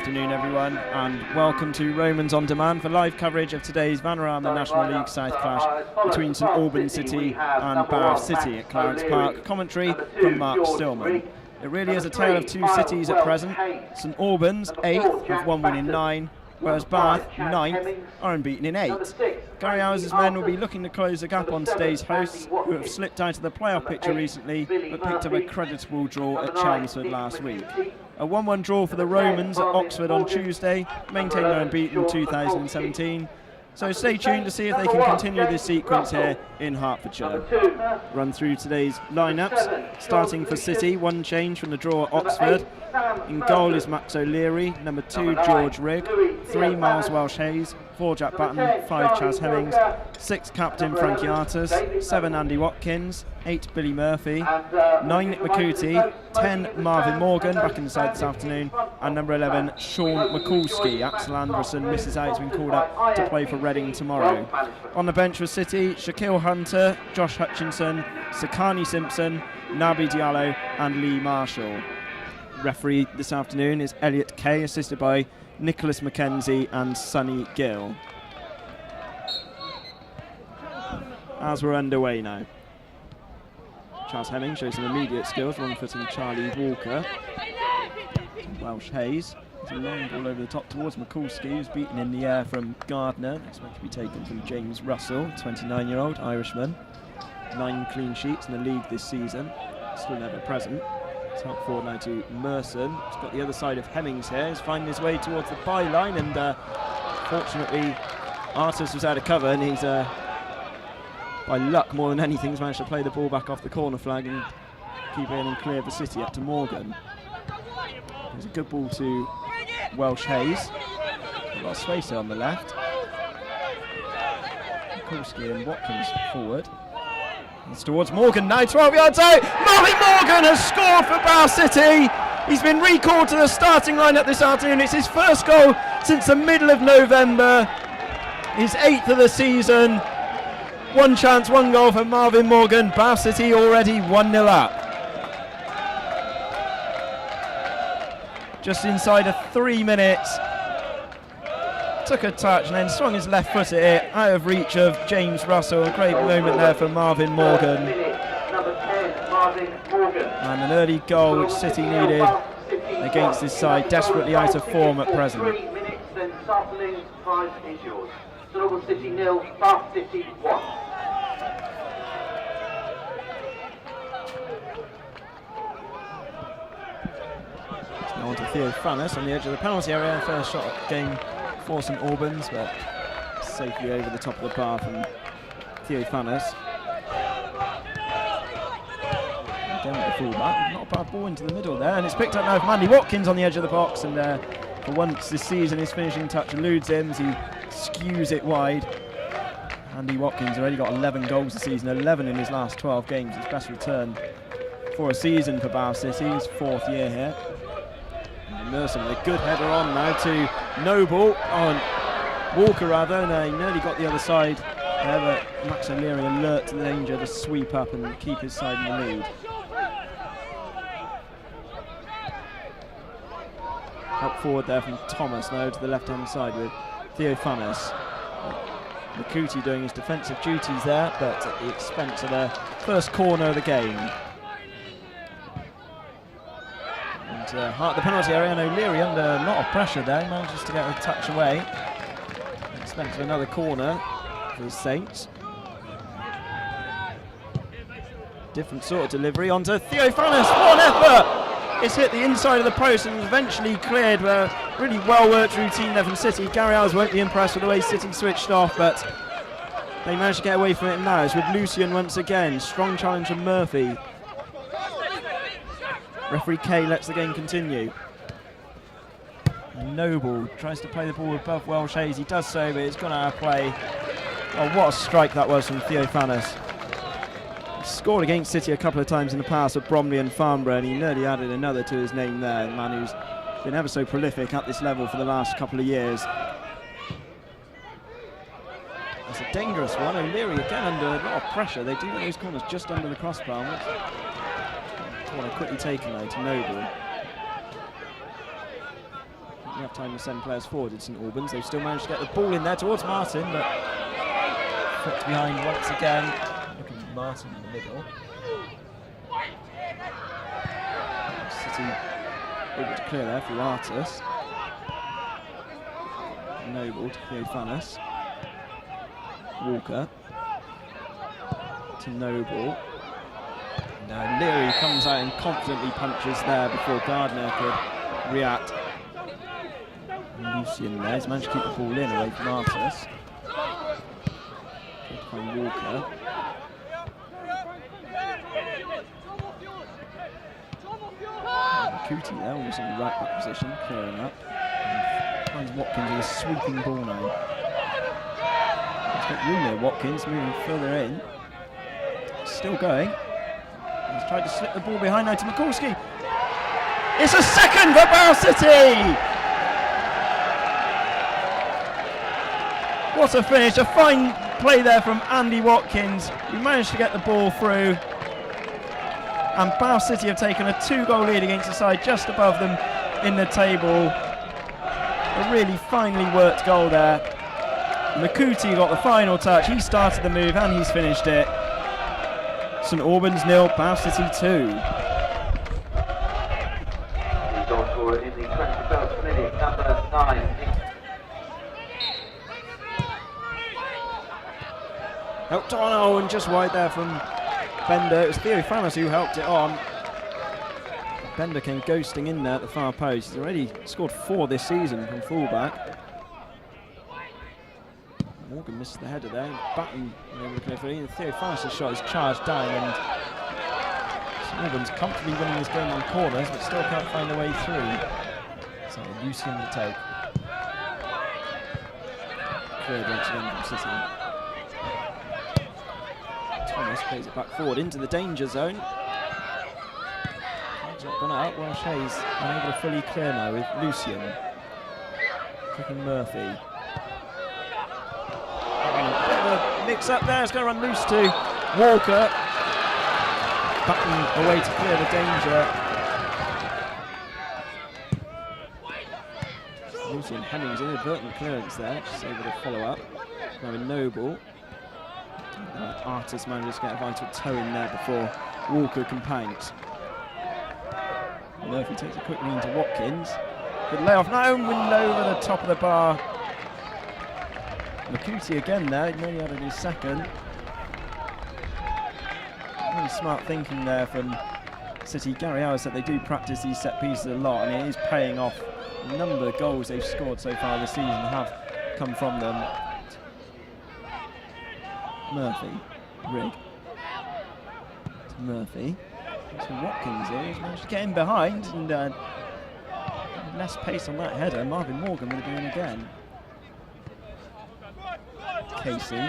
afternoon, everyone, and welcome to Romans On Demand for live coverage of today's Vanarama National League South clash between St Albans City and Bath City at Clarence Park. Commentary from Mark Stillman. It really is a tale of two cities at present. St Albans, 8th, have 1 win in 9, whereas Bath, 9th, are unbeaten in 8. Gary Howes' men will be looking to close the gap on today's hosts, who have slipped out of the playoff picture recently, but picked up a creditable draw at Chelmsford last week. A 1-1 draw for the Romans at Oxford on Tuesday, maintain their unbeaten 2017. So stay tuned to see if they can continue this sequence here in Hertfordshire. Run through today's lineups. Starting for City, one change from the draw at Oxford. In goal is Max O'Leary, number 2 George Rigg, 3 Miles Welsh-Hayes, 4 Jack Batten, 5 Chaz Hemmings, 6 Captain Frankie Artis, 7 Andy Watkins, 8 Billy Murphy, 9 Nick McCooty, 10 Marvin Morgan, back in the side this afternoon, and number 11 Sean McCallsky. Axel Anderson misses out, has been called up to play for Reading tomorrow. On the bench for City, Shaquille Hunter, Josh Hutchinson, Sakani Simpson, Naby Diallo and Lee Marshall. Referee this afternoon is Elliot Kay, assisted by Nicholas McKenzie and Sonny Gill. As we're underway now. Chaz Hemming shows some immediate skills, wrong-footing Charlie Walker. Welsh-Hayes. It's a long ball over the top towards McCallsky, who's beaten in the air from Gardner. Expected to be taken from James Russell, 29-year-old Irishman. 9 clean sheets in the league this season, still never present. It's helped forward now to Merson. He's got the other side of Hemmings here. He's finding his way towards the byline, and fortunately Artis was out of cover, and he's by luck more than anything has managed to play the ball back off the corner flag and keep it in and clear the City up to Morgan. There's a good ball to Welsh-Hayes. A lot of space there on the left. Kulski and Watkins forward. It's towards Morgan now, 12 yards out. Marvin Morgan has scored for Bath City. He's been recalled to the starting lineup this afternoon. It's his first goal since the middle of November. His 8th of the season. 1 chance, 1 goal for Marvin Morgan. Bath City already 1-0 up. Just inside of 3 minutes. Took a touch and then swung his left foot at it, out of reach of James Russell. A great moment there for Marvin Morgan. And an early goal which City needed against this side, desperately out of form at present. 3 minutes, then Sutherland, prize is yours. St City 0, Bath City 1. Now on to Theo Fannis on the edge of the penalty area. First shot at game for St Albans, but safely over the top of the bar from Theo Fannis. Down with the full-back, not a bad ball into the middle there, and it's picked up now from Andy Watkins on the edge of the box, and for once this season his finishing touch eludes him as he skews it wide. Andy Watkins already got 11 goals this season, 11 in his last 12 games, his best return for a season for Bath City, his 4th year here. Merson with a good header on now to Noble, on Walker rather, and he nearly got the other side there, but Max O'Leary alert to the danger to sweep up and keep his side in the lead. Help forward there from Thomas now to the left hand side with Theo Fannis. McCooty doing his defensive duties there, but at the expense of the first corner of the game. Heart the penalty area, and O'Leary under a lot of pressure there, manages to get a touch away. Expense of another corner for the Saints. Different sort of delivery onto Theo Fannis. What an effort! It's hit the inside of the post and eventually cleared. Really well worked routine there from City. Gary Howes won't be impressed with the way City switched off, but they managed to get away from it now. It's with Lucian once again. Strong challenge from Murphy. Referee Kay lets the game continue. Noble tries to play the ball above Welsh-Hayes. He does so, but it's gone out of play. Oh, what a strike that was from Theo Fannis. He scored against City a couple of times in the past at Bromley and Farnborough, and he nearly added another to his name there. The man who's been ever so prolific at this level for the last couple of years. It's a dangerous one. O'Leary again under a lot of pressure. They do those corners just under the crossbar. Corner quickly taken though to Noble. didn't have time to send players forward at St Albans. They've still managed to get the ball in there towards Martin, but flipped behind once again. Looking at Martin in the middle. City able to clear there through Artis. Noble to Theophanis. Walker to Noble. Now Leary comes out and confidently punches there before Gardner could react. And Lucien there, he's managed to keep the ball in away from Artis. Good to find Walker. Cootie there, almost in the right back position, clearing up. And finds Watkins with a sweeping ball now. He's got room there, Watkins moving further in. Still going. He's tried to slip the ball behind now to Mikulski. It's a second for Bow City! What a finish, a fine play there from Andy Watkins, who managed to get the ball through. And Bow City have taken a 2-goal lead against the side just above them in the table. A really finely worked goal there. Makuti got the final touch, he started the move and he's finished it. St Albans 0, Bow City 2. The goal scorer in the 21st minute, number 9. Helped on, oh, and just wide there from Bender. It was Theophanis who helped it on. Bender came ghosting in there at the far post. He's already scored 4 this season from fullback. Morgan missed the header there. Batten able to clear for it. Theophanis' shot is charged down, and St Albans comfortably winning this game on corners, but still can't find a way through. So Lucien to take. Cleared once again from City. Thomas plays it back forward into the danger zone. It's not gone out. Welsh Hayes unable to fully clear now with Lucien. Kicking Murphy. A bit of a mix up there. It's going to run loose to Walker. Button away to clear the danger. Lucien Hemmings inadvertent clearance there. Just able to follow up. Now with Noble. Artis manages to get a vital toe in there before Walker can paint. Murphy takes it quickly into Watkins. Good layoff now, and wind over the top of the bar. Makuti again there, he nearly had his second. Really smart thinking there from City. Gary Howe said they do practice these set pieces a lot, and it is paying off. A number of goals they've scored so far this season have come from them. Murphy, Rigg, to Murphy, to Watkins here, he's managed to get in behind, and less pace on that header. Marvin Morgan would have been in again. Casey,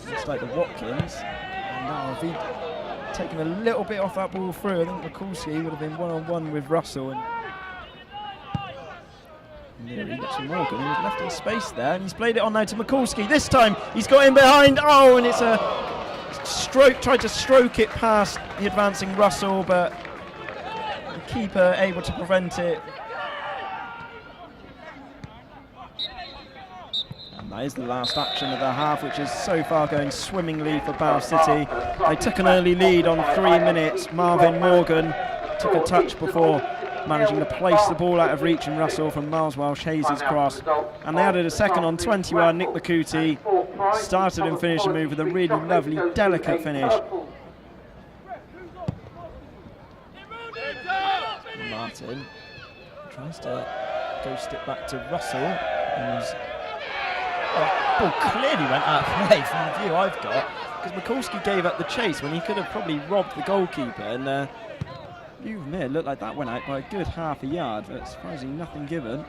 looks like the Watkins, and now if he'd taken a little bit off that ball through, I think Mikulski would have been one-on-one with Russell, and Leary gets from Morgan, he was left in space there, and he's played it on now to Mikulski. This time he's got in behind, oh, and it's a stroke, tried to stroke it past the advancing Russell, but the keeper able to prevent it. And that is the last action of the half, which is so far going swimmingly for Bow City. They took an early lead on 3 minutes. Marvin Morgan took a touch before managing to place the ball out of reach and Russell from Miles Welsh Hayes' cross, and they added a second on 21. Nick Makuti started and finished the move with a really lovely, delicate finish. Martin tries to ghost it back to Russell, who's ball clearly went out of play from the view I've got, because Mikulski gave up the chase when he could have probably robbed the goalkeeper, and you looked like that went out by a good half a yard, but surprisingly nothing given.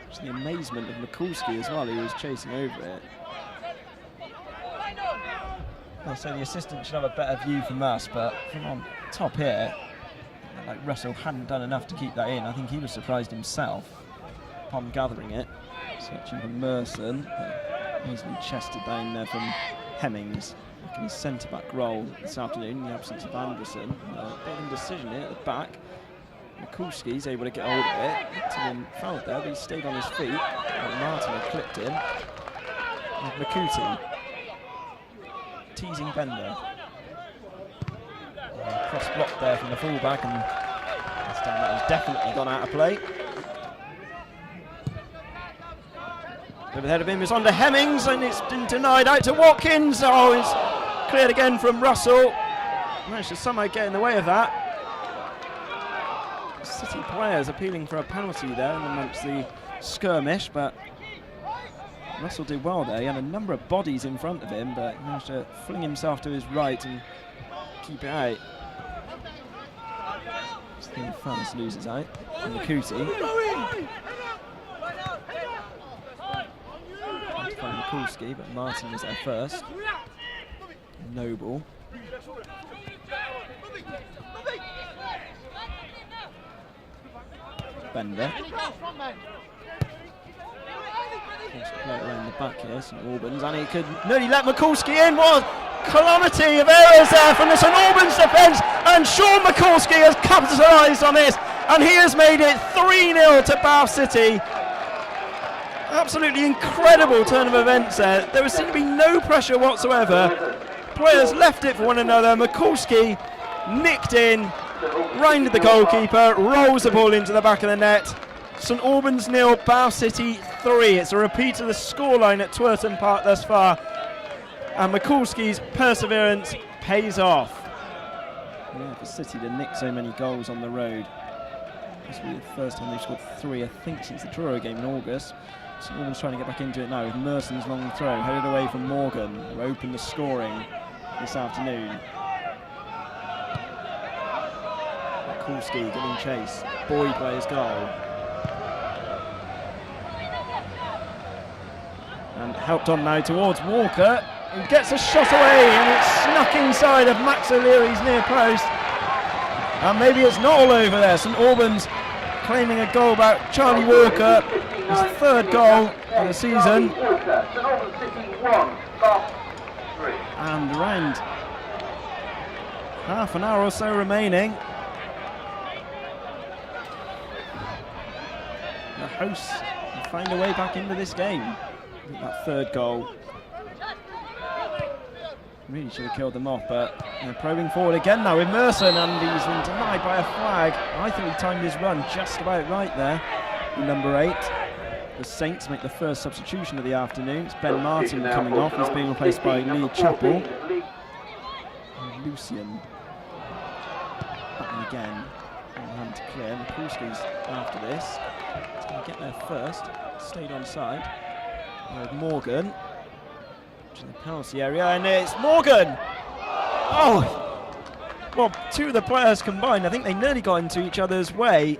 Just the amazement of Mikulski as well, who was chasing over it. I'll say the assistant should have a better view from us, but from on top here, like Russell hadn't done enough to keep that in. I think he was surprised himself upon gathering it. Searching for Merson, easily chested down there from Hemmings. In his centre-back role this afternoon in the absence of Anderson. A bit of indecision here at the back. Mikulski's able to get hold of it. Looked to him fouled there, but he stayed on his feet. And Martin had clipped him. And Makuti teasing Bender. Cross block there from the fullback, and this time that was definitely gone out of play. Over the head of him is on to Hemmings, and it's been denied out to Watkins. Oh, it's cleared again from Russell. Managed to somehow get in the way of that. City players appealing for a penalty there amongst the skirmish, but Russell did well there. He had a number of bodies in front of him, but he managed to fling himself to his right and keep it out. Steve France loses out from Makuti. Tried to find Mikulski, but Martin was there first. Noble. Bender. Play it around the back here, St Albans, and he could nearly let Mikulski in. What a calamity of errors there from the St Albans defence, and Sean Mikulski has capitalised on this, and he has made it 3-0 to Bath City. Absolutely incredible turn of events there. There seemed to be no pressure whatsoever. Players left it for one another. Mikulski nicked in, rounded the goalkeeper, rolls the ball into the back of the net. St Albans 0, Bath City 3. It's a repeat of the scoreline at Twerton Park thus far, and Mikulski's perseverance pays off. Yeah, for City to nick so many goals on the road. This will be the first time they've scored 3, I think, since the Truro game in August. St Albans trying to get back into it now with Merson's long throw, headed away from Morgan, who opened the scoring this afternoon. Mikulski giving chase, buoyed by his goal. And helped on now towards Walker, who gets a shot away, and it's snuck inside of Max O'Leary's near post. And maybe it's not all over there. St Albans claiming a goal back. Charlie Walker, his 3rd goal of the season. And around half an hour or so remaining, the hosts will find a way back into this game. That 3rd goal really should have killed them off, but they're probing forward again now with Merson, and he's been denied by a flag. I think he timed his run just about right there. Number 8, the Saints make the first substitution of the afternoon. It's Ben Martin coming off. He's being replaced by Lee Chappell. And Lucian back in again. Hand to clear. Mikulski's after this. He's going to get there first. Stayed on side. Morgan in the penalty area, and it's Morgan. Oh, well, 2 of the players combined, I think they nearly got into each other's way,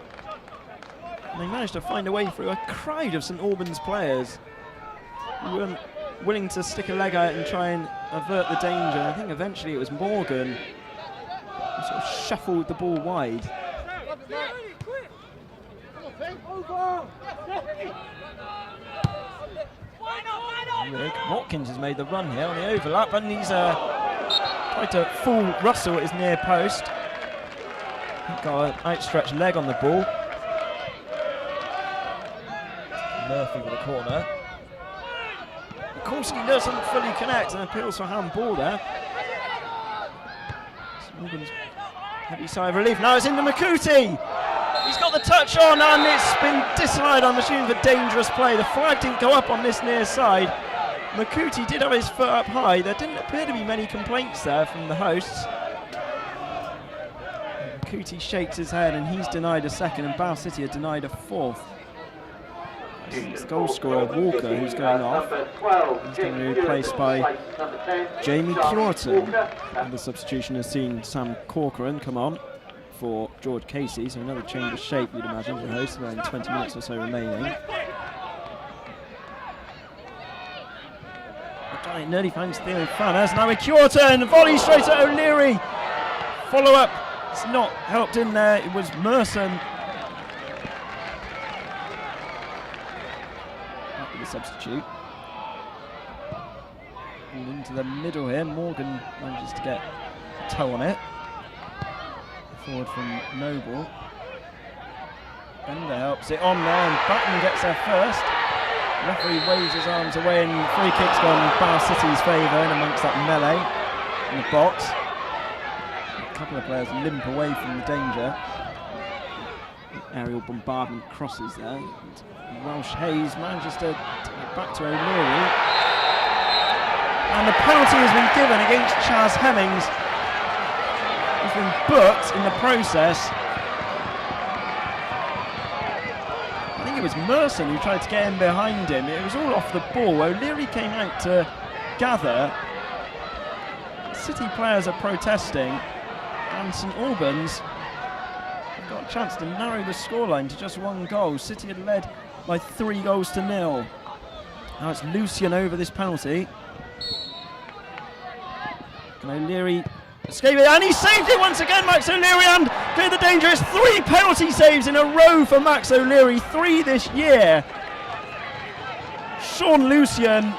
and they managed to find a way through a crowd of St Albans players who weren't willing to stick a leg out and try and avert the danger. I think eventually it was Morgan who sort of shuffled the ball wide. Watkins has made the run here on the overlap, and he's tried to fool Russell at his near post. He's got an outstretched leg on the ball. Murphy with a corner. Mikulski doesn't fully connect and appeals for handball there. Morgan's heavy sigh of relief. Now it's into Makuti. He's got the touch on, and it's been disallowed, I'm assuming, for dangerous play. The flag didn't go up on this near side. Makuti did have his foot up high. There didn't appear to be many complaints there from the hosts. Makuti shakes his head, and he's denied a 2nd, and Bath City are denied a 4th. It's the goal scorer, Walker, who's going off. He's going to be replaced by Jamie Curtin. And the substitution has seen Sam Corcoran come on for George Casey, so another change of shape, you'd imagine, for the hosts, around 20 minutes or so remaining. It nearly finds Theo Fannas. Now with Curtin, volley straight at O'Leary. Follow up, it's not helped in there. It was Merson. Back with the substitute. And into the middle here. Morgan manages to get a toe on it. Forward from Noble. Bender helps it on there, and Batten gets there first. Referee waves his arms away, and free kick's gone in Bath City's favour in amongst that melee in the box. A couple of players limp away from the danger. Aerial bombardment crosses there. And Welsh Hayes manages to take it back to O'Leary. And the penalty has been given against Chaz Hemmings. He's been booked in the process. I think it was Merson who tried to get in behind him. It was all off the ball. O'Leary came out to gather. City players are protesting, and St Albans have got a chance to narrow the scoreline to just 1 goal. City had led by 3 goals to 0. Now it's Lucian over this penalty. And O'Leary escape it, and he saved it once again, Max O'Leary, and cleared the danger. It's 3 penalty saves in a row for Max O'Leary, 3 this year. Sean Lucian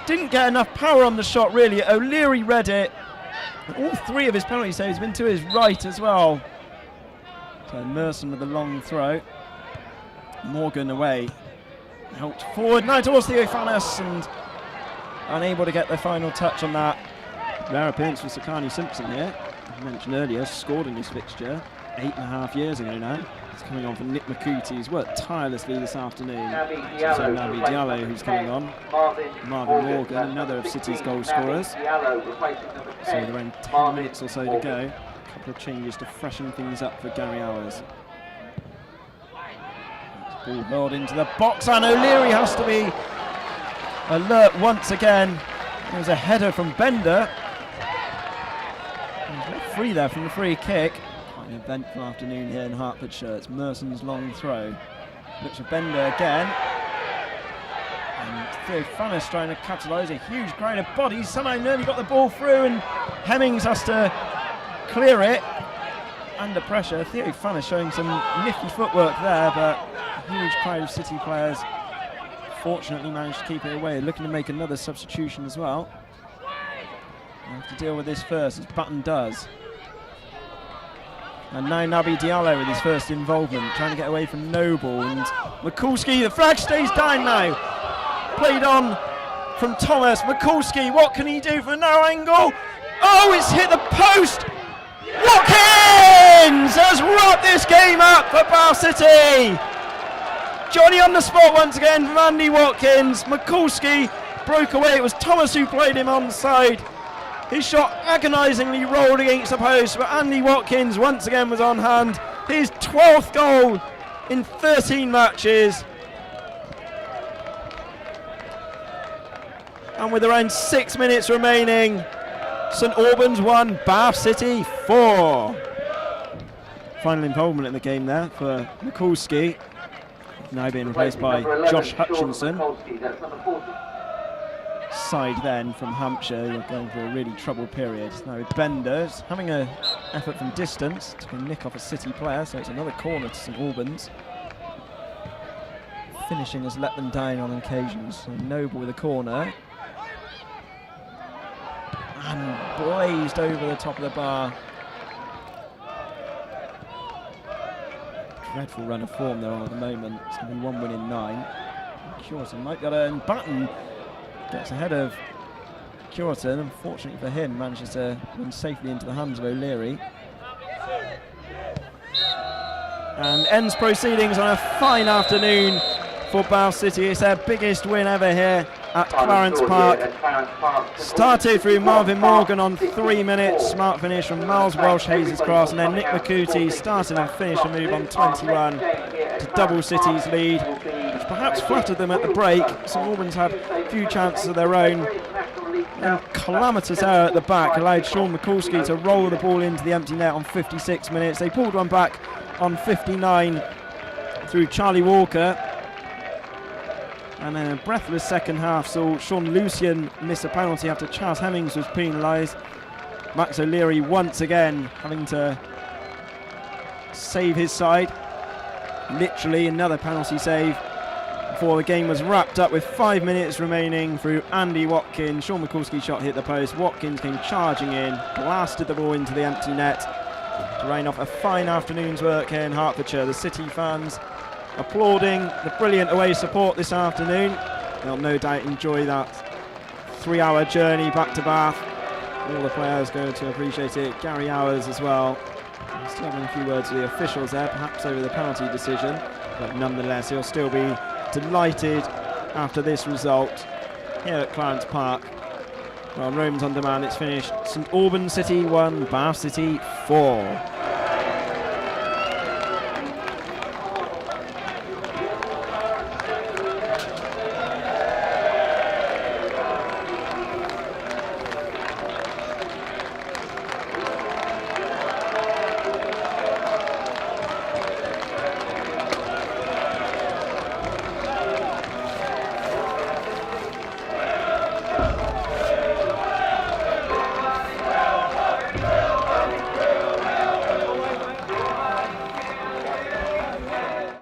didn't get enough power on the shot, really. O'Leary read it. All 3 of his penalty saves have been to his right as well. So Merson with a long throw. Morgan away. Helped forward now towards Theophanous, and unable to get the final touch on that. Rare appearance for Sakani Simpson here. As mentioned earlier, scored in this fixture 8.5 years ago now. He's coming on for Nick McCooty. He's worked tirelessly this afternoon. It's also Naby Diallo who's coming on. Marvin Morgan, another of City's goal scorers. So around 10 minutes or so to go. A couple of changes to freshen things up for Gary Hours. Ball hurled into the box, and O'Leary has to be alert once again. There's a header from Bender. He's left free there from the free kick. Quite an eventful afternoon here in Hertfordshire. It's Merson's long throw. Looks for Bender again. And Theophanous trying to capitalise. A huge crowd of bodies. Somehow nearly got the ball through, and Hemmings has to clear it. Under pressure. Theophanous showing some nifty footwork there, but a huge crowd of City players fortunately managed to keep it away. Looking to make another substitution as well. We'll have to deal with this first, as Batten does. And now Naby Diallo with his first involvement, trying to get away from Noble. And Mikulski, the flag stays down now. Played on from Thomas. Mikulski, what can he do from a narrow angle? Oh, it's hit the post! Watkins has wrapped this game up for Bath City. Johnny on the spot once again from Andy Watkins. Mikulski broke away. It was Thomas who played him onside. His shot agonisingly rolled against the post, but Andy Watkins once again was on hand. His 12th goal in 13 matches. And with around 6 minutes remaining, St Albans 1, Bath City 4. Final involvement in the game there for Mikulski. Now being replaced by Josh Hutchinson. Side then from Hampshire, they're going for a really troubled period. Now with Benders having an effort from distance to nick off a City player, so it's another corner to St Albans. Finishing has let them down on occasions. So Noble with a corner. And blazed over the top of the bar. Dreadful run of form they're on at the moment. It's going to be 1 win in 9. Curtin might get and Batten gets ahead of Curtin. Unfortunately for him, manages to run safely into the hands of O'Leary. And ends proceedings on a fine afternoon for Bath City. It's their biggest win ever here at Clarence Park. Started through Marvin Morgan on 3 minutes. Smart finish from Miles Welsh Hayes' cross, and then Nick McCooty started and finished a move on 21 to double City's lead, which perhaps flattered them at the break. St Albans had a few chances of their own. And calamitous error at the back allowed Sean Mikulski to roll the ball into the empty net on 56 minutes. They pulled one back on 59 through Charlie Walker. And then a breathless second half saw Sean Lucian miss a penalty after Chaz Hemmings was penalised. Max O'Leary once again having to save his side. Literally another penalty save before the game was wrapped up with 5 minutes remaining through Andy Watkins. Sean Mikulski's shot hit the post. Watkins came charging in, blasted the ball into the empty net. to rain off a fine afternoon's work here in Hertfordshire. The City fans applauding the brilliant away support this afternoon. They'll no doubt enjoy that 3-hour journey back to Bath. All the players going to appreciate it. Gary Hours as well. Still having a few words with the officials there, perhaps over the penalty decision, but nonetheless he'll still be delighted after this result here at Clarence Park. Well, Romans on Demand, it's finished. St Albans City 1, Bath City 4.